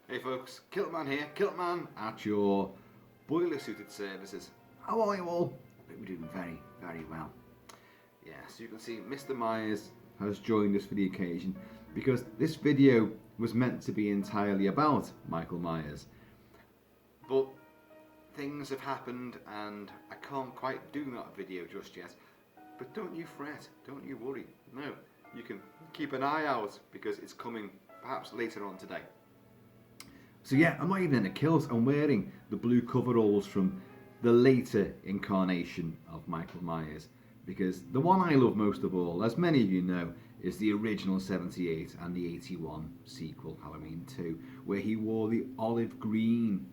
Hey folks, Kilt-Man here, Kilt-Man at your boiler suited services. How are you all? I think we're doing very, very well. Yeah, so you can see Mr. Myers has joined us for the occasion because this video was meant to be entirely about Michael Myers. But things have happened and I can't quite do that video just yet. But don't you fret, don't you worry. No, you can keep an eye out because it's coming perhaps later on today. So yeah, I'm not even in a kilt. I'm wearing the blue coveralls from the later incarnation of Michael Myers because the one I love most of all, as many of you know, is the original 78 and the 81 sequel, Halloween 2, where he wore the olive green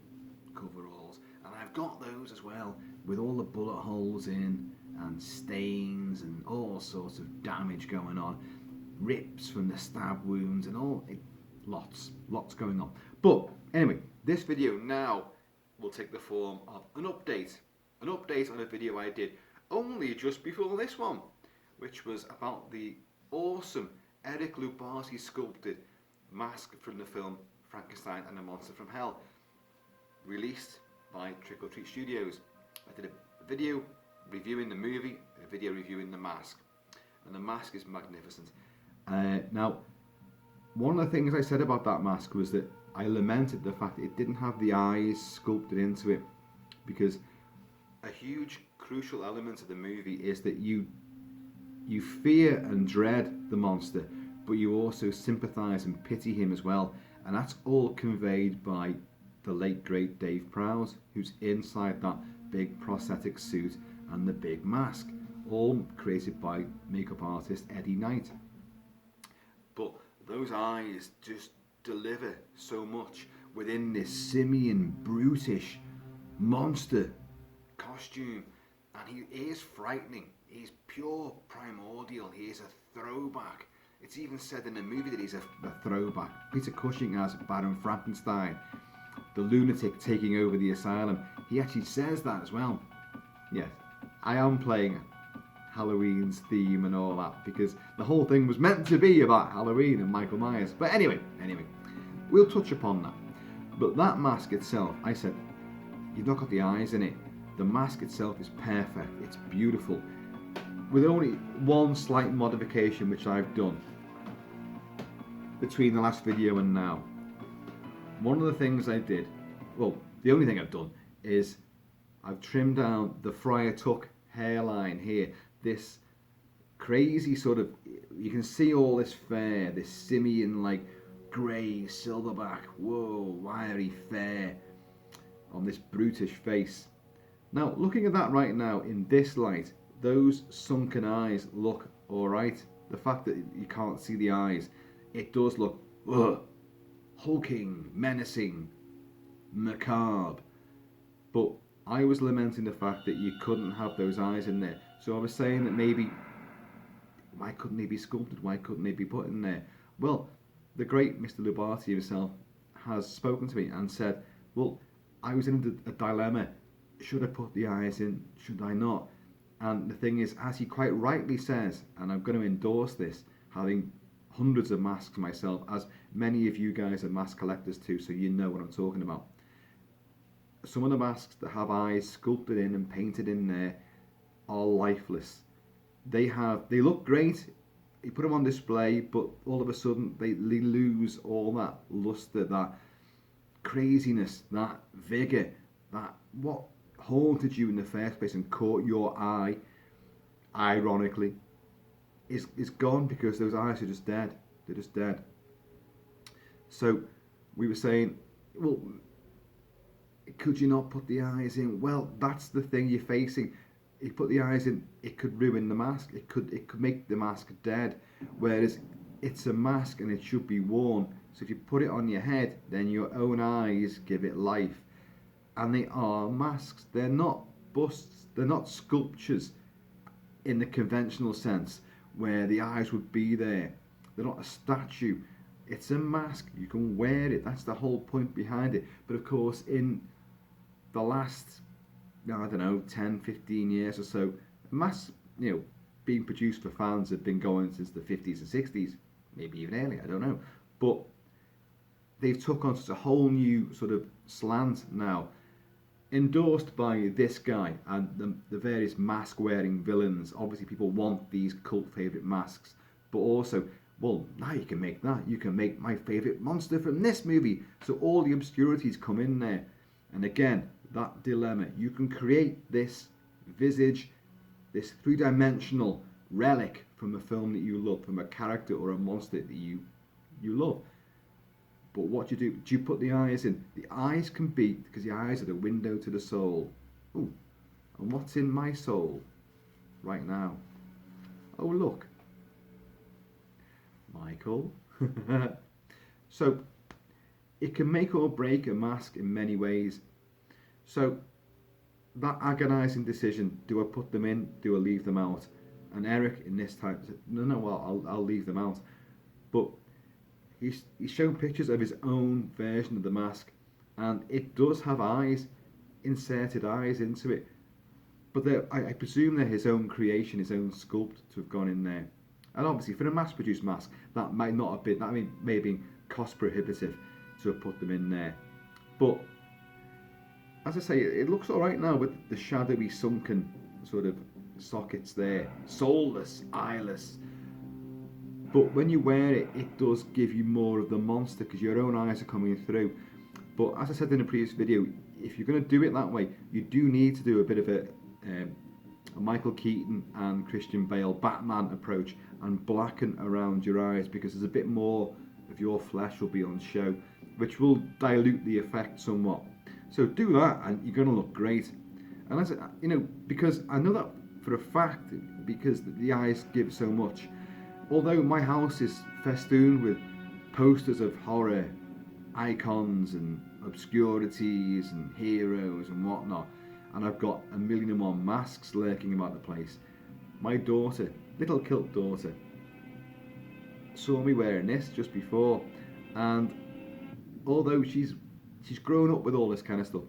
coveralls. And I've got those as well, with all the bullet holes in and stains and all sorts of damage going on, rips from the stab wounds and all. Lots going on. But anyway, this video now will take the form of an update on a video I did only just before this one, which was about the awesome Erich Lubatti sculpted mask from the film Frankenstein and the Monster from Hell, released by Trick or Treat Studios. I did a video reviewing the movie, a video reviewing the mask, and the mask is magnificent. Now, one of the things I said about that mask was that I lamented the fact that it didn't have the eyes sculpted into it, because a huge crucial element of the movie is that you fear and dread the monster, but you also sympathise and pity him as well, and that's all conveyed by the late great Dave Prowse, who's inside that big prosthetic suit and the big mask, all created by makeup artist Eddie Knight. But those eyes just deliver so much within this simian, brutish monster costume, and he is frightening. He's pure primordial. He is a throwback. It's even said in the movie that he's a throwback. Peter Cushing as Baron Frankenstein, the lunatic taking over the asylum. He actually says that as well. Yes, I am playing Halloween's theme and all that, because the whole thing was meant to be about Halloween and Michael Myers. But anyway, we'll touch upon that. But that mask itself, I said, you've not got the eyes in it. The mask itself is perfect. It's beautiful. With only one slight modification which I've done between the last video and now. One of the things I did, well, the only thing I've done is I've trimmed down the Friar Tuck hairline here. This crazy sort of, you can see all this fur, this simian like grey silverback, whoa, wiry fur on this brutish face. Now, looking at that right now in this light, those sunken eyes look alright. The fact that you can't see the eyes, it does look hulking, menacing, macabre. But I was lamenting the fact that you couldn't have those eyes in there. So I was saying that maybe, why couldn't they be sculpted? Why couldn't they be put in there? Well, the great Mr. Lubatti himself has spoken to me and said, well, I was in a dilemma. Should I put the eyes in? Should I not? And the thing is, as he quite rightly says, and I'm going to endorse this, having hundreds of masks myself, as many of you guys are mask collectors too, so you know what I'm talking about. Some of the masks that have eyes sculpted in and painted in there are lifeless. They look great, you put them on display, but all of a sudden they lose all that luster, that craziness, that vigour, that what haunted you in the first place and caught your eye, ironically, is gone, because those eyes are just dead. They're just dead. So we were saying, well, could you not put the eyes in? Well, that's the thing you're facing. You put the eyes in, it could ruin the mask. It could make the mask dead. Whereas it's a mask and it should be worn. So if you put it on your head, then your own eyes give it life. And they are masks. They're not busts. They're not sculptures in the conventional sense where the eyes would be there. They're not a statue. It's a mask. You can wear it. That's the whole point behind it. But of course, in the last, I don't know, 10, 15 years or so, masks, being produced for fans have been going since the 50s and 60s, maybe even earlier, I don't know. But they've took on such a whole new sort of slant now, endorsed by this guy and the various mask wearing villains. Obviously people want these cult favourite masks, but also, well, now you can make that. You can make my favourite monster from this movie. So all the obscurities come in there. And again, that dilemma. You can create this visage, this three-dimensional relic from a film that you love, from a character or a monster that you love. But what do? Do you put the eyes in? The eyes can be, because the eyes are the window to the soul. Ooh, and what's in my soul right now? Oh, look. Michael. So, it can make or break a mask in many ways. So, that agonising decision, do I put them in, do I leave them out? And Erich in this time said, no, well, I'll leave them out. But he's shown pictures of his own version of the mask, and it does have eyes, inserted eyes into it. But I presume they're his own creation, his own sculpt to have gone in there. And obviously, for a mass-produced mask, that might not have been, may have been cost prohibitive to have put them in there. But as I say, it looks all right now with the shadowy, sunken sort of sockets there, soulless, eyeless. But when you wear it, it does give you more of the monster because your own eyes are coming through. But as I said in a previous video, if you're going to do it that way, you do need to do a bit of a Michael Keaton and Christian Bale Batman approach and blacken around your eyes, because there's a bit more of your flesh will be on show, which will dilute the effect somewhat. So do that and you're going to look great. And as you know, because I know that for a fact, because the eyes give so much. Although my house is festooned with posters of horror icons and obscurities and heroes and whatnot, and I've got a million and one masks lurking about the place, my daughter, little Kilt daughter, saw me wearing this just before, and although she's grown up with all this kind of stuff,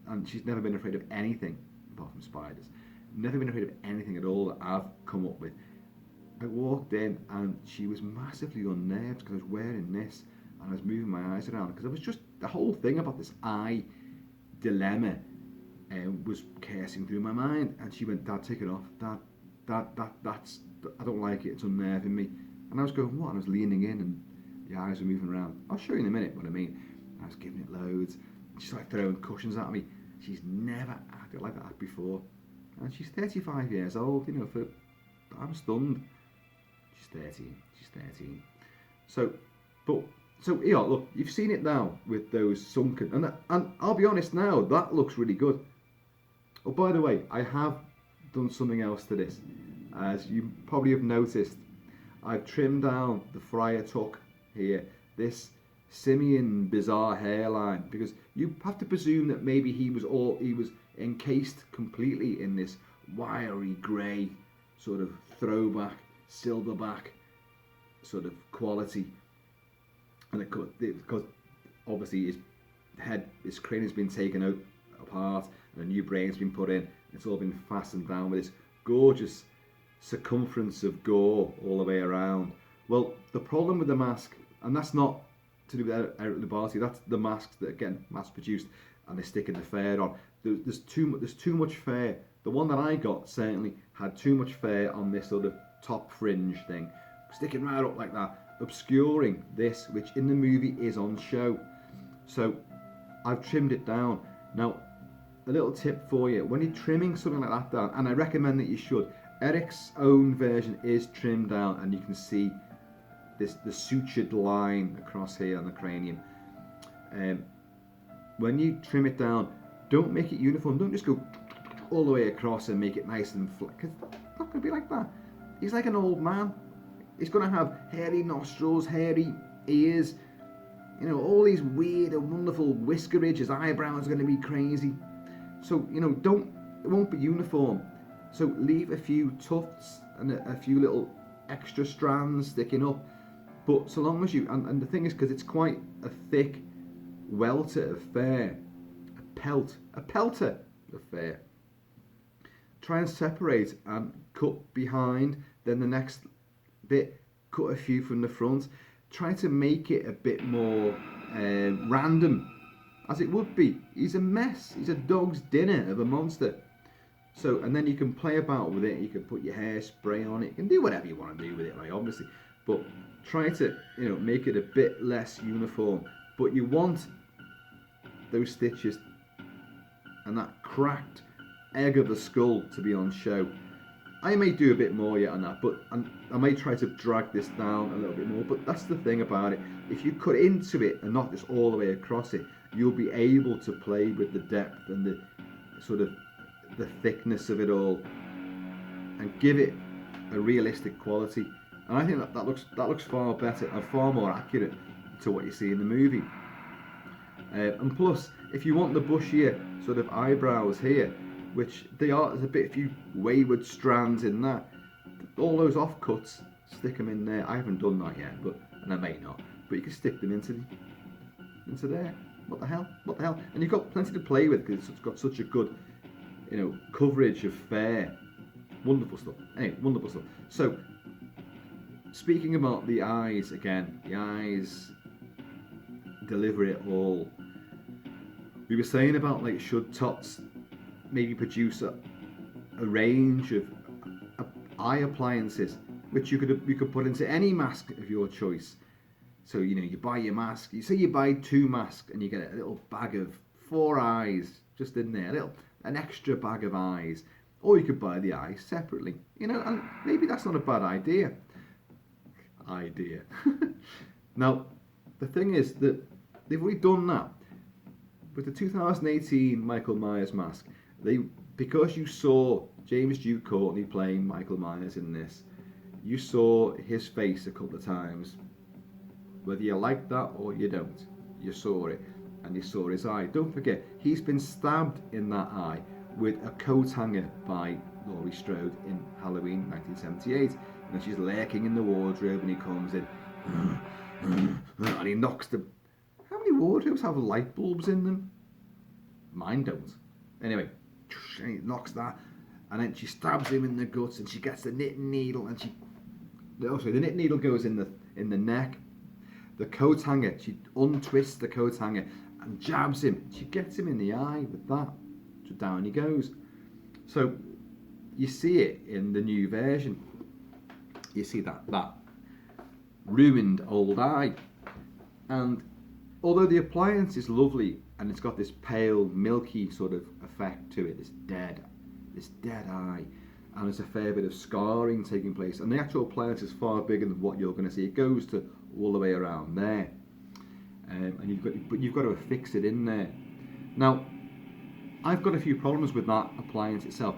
and she's never been afraid of anything apart from spiders, never been afraid of anything at all that I've come up with. I walked in and she was massively unnerved because I was wearing this and I was moving my eyes around, because it was just the whole thing about this eye dilemma was coursing through my mind. And she went, "Dad, take it off. Dad, that's I don't like it. It's unnerving me." And I was going, "What?" And I was leaning in and the eyes were moving around. I'll show you in a minute what I mean. I was giving it loads. She started throwing cushions at me. She's never acted like that before, and she's 35 years old. You know, I'm stunned. She's 13. She's 13. So yeah, look, you've seen it now with those sunken, and I'll be honest now, that looks really good. Oh, by the way, I have done something else to this. As you probably have noticed, I've trimmed down the friar tuck here, this simian bizarre hairline, because you have to presume that maybe he was encased completely in this wiry grey sort of throwback silverback sort of quality, and because obviously his crane has been taken out apart and a new brain's been put in. It's all been fastened down with this gorgeous circumference of gore all the way around. Well, the problem with the mask, and that's not to do with Erich Lubatti, that's the masks that are getting mass produced and they're sticking the fur on. There's too much fur. The one that I got certainly had too much fur on this sort of top fringe thing, sticking right up like that, obscuring this, which in the movie is on show. So I've trimmed it down. Now, a little tip for you, when you're trimming something like that down, and I recommend that you should, Erich's own version is trimmed down, and you can see the sutured line across here on the cranium. When you trim it down, don't make it uniform. Don't just go all the way across and make it nice and flat, because it's not going to be like that. He's like an old man. He's going to have hairy nostrils, hairy ears, you know, all these weird and wonderful whiskerage. His eyebrows are going to be crazy. So, you know, it won't be uniform. So leave a few tufts and a few little extra strands sticking up. But so long as you, and the thing is, because it's quite a thick welter of fur, a pelter of fur, try and separate and cut behind, then the next bit cut a few from the front. Try to make it a bit more random as it would be. He's a mess. He's a dog's dinner of a monster. So, and then you can play about with it. You can put your hairspray on it. You can do whatever you want to do with it, right? Obviously, but try to, make it a bit less uniform. But you want those stitches and that cracked egg of the skull to be on show. I may do a bit more yet on that, but I may try to drag this down a little bit more. But that's the thing about it. If you cut into it and not just all the way across it, you'll be able to play with the depth and the sort of the thickness of it all and give it a realistic quality. And I think that looks far better and far more accurate to what you see in the movie. And plus, if you want the bushier sort of eyebrows here, which they are, there's a few wayward strands in that. All those offcuts, stick them in there. I haven't done that yet, and I may not. But you can stick them into there. What the hell? And you've got plenty to play with because it's got such a good, coverage of fur. Wonderful stuff. Anyway, wonderful stuff. So, speaking about the eyes again, the eyes deliver it all. We were saying about should Tots maybe produce a range of eye appliances which you could put into any mask of your choice. So you buy your mask. You say you buy 2 masks and you get a little bag of 4 eyes just in there, an extra bag of eyes, or you could buy the eyes separately. And maybe that's not a bad idea. Now, the thing is that they've already done that with the 2018 Michael Myers mask. Because you saw James Duke Courtney playing Michael Myers in this, you saw his face a couple of times. Whether you like that or you don't, you saw it, and you saw his eye. Don't forget, he's been stabbed in that eye with a coat hanger by Laurie Strode in Halloween 1978. And she's lurking in the wardrobe, and he comes in, and he knocks the... How many wardrobes have light bulbs in them? Mine don't. Anyway, and he knocks that, and then she stabs him in the guts, and she gets the knitting needle, and the knitting needle goes in the neck. The coat hanger, she untwists the coat hanger and jabs him. She gets him in the eye with that. So down he goes. So you see it in the new version. You see that ruined old eye. And although the appliance is lovely and it's got this pale, milky sort of effect to it, this dead eye, and there's a fair bit of scarring taking place, and the actual appliance is far bigger than what you're going to see. It goes to all the way around there, and you've got to affix it in there. Now, I've got a few problems with that appliance itself.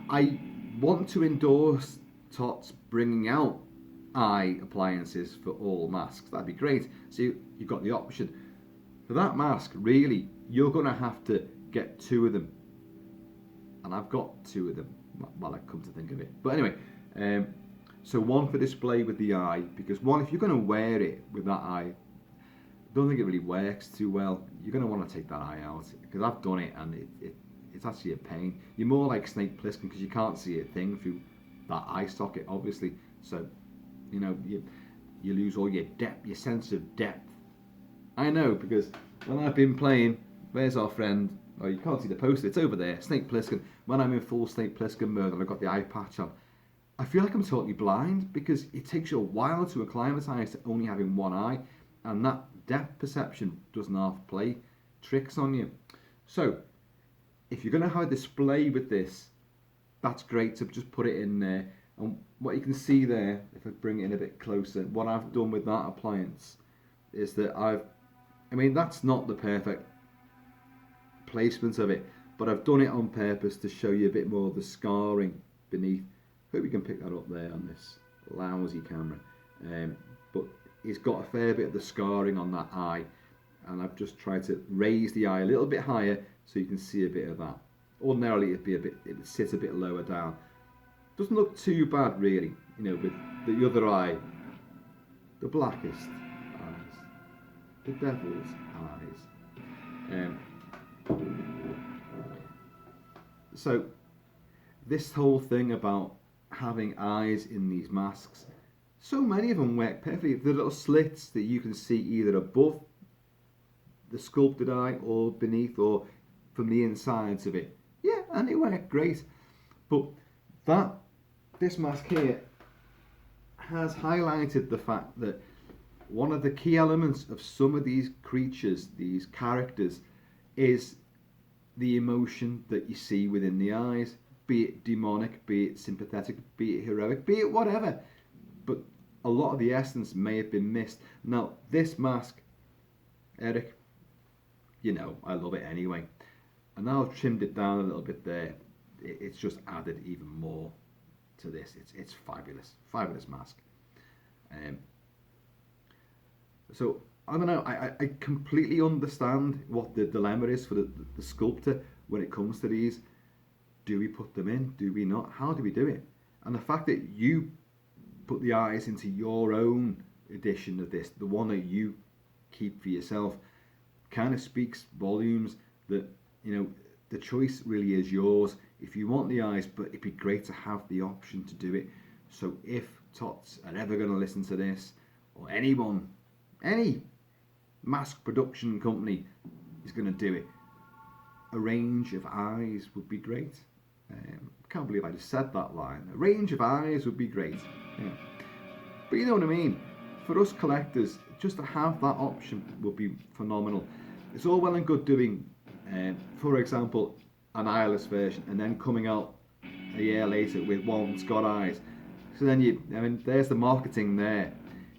I want to endorse Tots bringing out eye appliances for all masks. That'd be great. So you've got the option. For that mask, really, you're going to have to get 2 of them. And I've got 2 of them, well, I come to think of it. But anyway, so one for display with the eye, because if you're going to wear it with that eye, I don't think it really works too well. You're going to want to take that eye out, because I've done it and it's actually a pain. You're more like Snake Plissken because you can't see a thing through that eye socket, obviously. So, you lose all your depth, your sense of depth. I know, because when I've been playing, where's our friend? Oh, you can't see the poster, it's over there, Snake Plissken. When I'm in full Snake Plissken mode and I've got the eye patch on, I feel like I'm totally blind because it takes you a while to acclimatise to only having one eye, and that depth perception doesn't half play tricks on you. So, if you're going to have a display with this, that's great to just put it in there. And what you can see there, if I bring it in a bit closer, what I've done with that appliance is that that's not the perfect placement of it, but I've done it on purpose to show you a bit more of the scarring beneath. Hope you can pick that up there on this lousy camera. But it's got a fair bit of the scarring on that eye, and I've just tried to raise the eye a little bit higher so you can see a bit of that. Ordinarily it would sit a bit lower down. Doesn't look too bad really, with the other eye, the blackest eyes, the devil's eyes. So this whole thing about having eyes in these masks, so many of them work perfectly. The little slits that you can see either above the sculpted eye or beneath or from the insides of it. Yeah, and it worked great. But this mask here has highlighted the fact that one of the key elements of some of these creatures, these characters, is the emotion that you see within the eyes, be it demonic, be it sympathetic, be it heroic, be it whatever. But a lot of the essence may have been missed. Now, this mask, Erich, you know, I love it anyway. And now I've trimmed it down a little bit there. It's just added even more to this. It's fabulous. Fabulous mask. So, I don't know, I completely understand what the dilemma is for the sculptor when it comes to these. Do we put them in? Do we not? How do we do it? And the fact that you put the eyes into your own edition of this, the one that you keep for yourself, kind of speaks volumes that, you know, the choice really is yours. If you want the eyes, but it'd be great to have the option to do it. So if Tots are ever going to listen to this, or anyone, any mask production company is going to do it, a range of eyes would be great. Can't believe I just said that line. A range of eyes would be great. Yeah. But you know what I mean? For us collectors, just to have that option would be phenomenal. It's all well and good doing, for example, an eyeless version and then coming out a year later with one that's got eyes. So then there's the marketing there.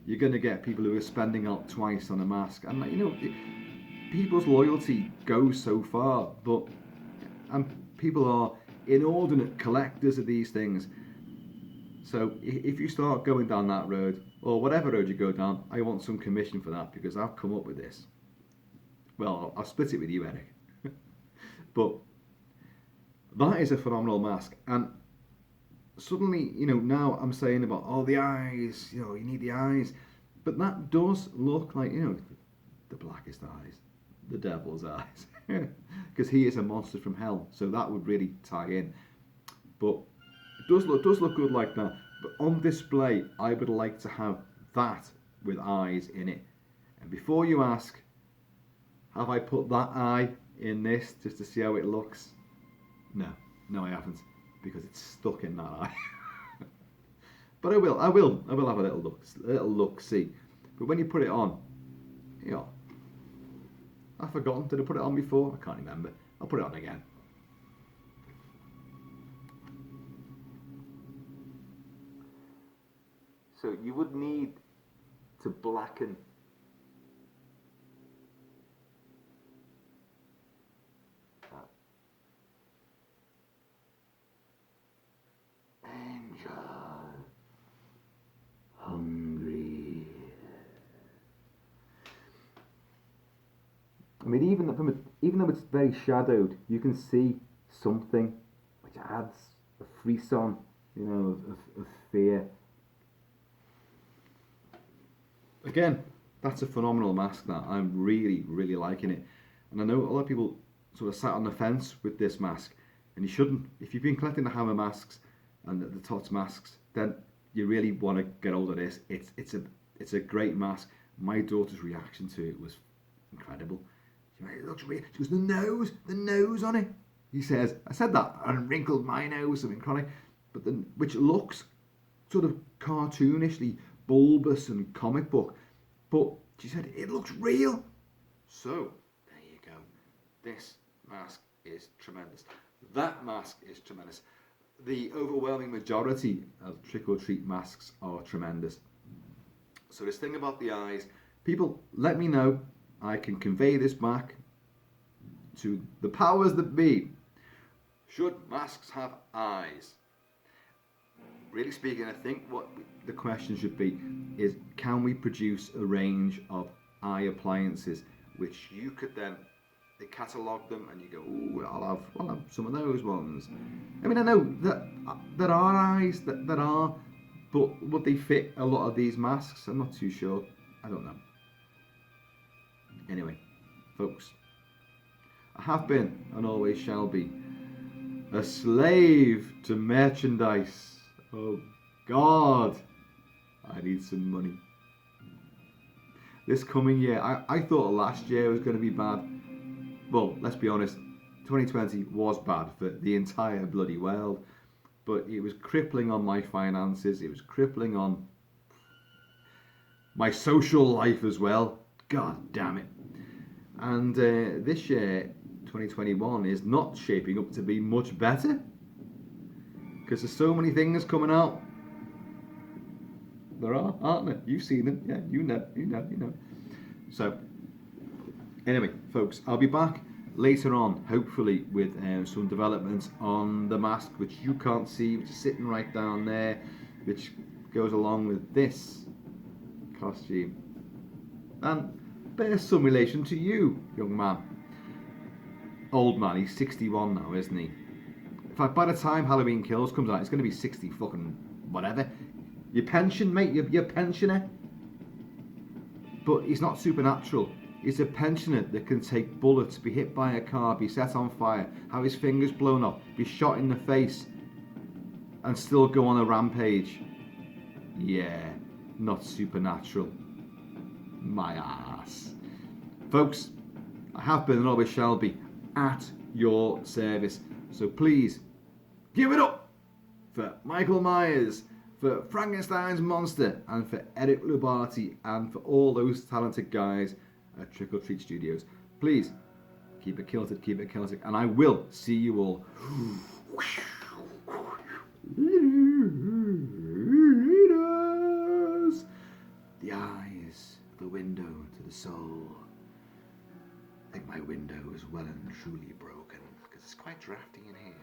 You're going to get people who are spending out twice on a mask. And, you know, people's loyalty goes so far, and people are inordinate collectors of these things. So if you start going down that road, or whatever road you go down, I want some commission for that because I've come up with this. Well, I'll split it with you, Erich. But that is a phenomenal mask. And suddenly, you know, now I'm saying about, oh, the eyes, you know, you need the eyes. But that does look like, you know, the blackest eyes, the devil's eyes. Because he is a monster from hell. So that would really tie in. But it does look good like that. But on display, I would like to have that with eyes in it. And before you ask, have I put that eye in this just to see how it looks? No, I haven't, because it's stuck in that eye. But I will have a little look, see. But when you put it on, you know, I've forgotten, did I put it on before? I can't remember. I'll put it on again. So you would need to blacken that. Angel. Hungry. I mean, even though it's very shadowed, you can see something which adds a frisson, you know, of fear. Again, that's a phenomenal mask. That I'm really, really liking it, and I know a lot of people sort of sat on the fence with this mask, and you shouldn't. If you've been collecting the Hammer masks and the Tots masks, then you really want to get hold of this. It's a great mask. My daughter's reaction to it was incredible. She went, it looks real. She goes, the nose on it. He says, I said that and wrinkled my nose, something chronic, but then which looks sort of cartoonishly bulbous and comic book, but she said it looks real. So there you go. This mask is tremendous. That mask is tremendous. The overwhelming majority of trick or treat masks are tremendous. So this thing about the eyes, people, let me know. I can convey this back to the powers that be. Should masks have eyes? Really speaking, I think what the question should be is, can we produce a range of eye appliances which you could then catalogue them and you go, ooh, I'll have some of those ones. I mean, I know that there are eyes that are, but would they fit a lot of these masks? I'm not too sure. I don't know. Anyway, folks, I have been and always shall be a slave to merchandise. Oh God, I need some money. this coming year. I thought last year was going to be bad. Well, let's be honest, 2020 was bad for the entire bloody world. But it was crippling on my finances. It was crippling on my social life as well. God damn it. And this year, 2021, is not shaping up to be much better. Because there's so many things coming out. There are, aren't there? You've seen them. Yeah, you know. So, anyway, folks, I'll be back later on, hopefully, with some developments on the mask, which you can't see, which is sitting right down there, which goes along with this costume. And bears some relation to you, young man. Old man, he's 61 now, isn't he? In fact, by the time Halloween Kills comes out, it's going to be 60 fucking whatever. Your pension, mate, your pensioner. But he's not supernatural. He's a pensioner that can take bullets, be hit by a car, be set on fire, have his fingers blown off, be shot in the face, and still go on a rampage. Yeah, not supernatural. My ass. Folks, I have been and always shall be at your service. So please, give it up for Michael Myers, for Frankenstein's monster, and for Erich Lubatti, and for all those talented guys at Trick or Treat Studios. Please, keep it kilted, and I will see you all. The eyes, the window to the soul. I think my window is well and truly broken, because it's quite drafty in here.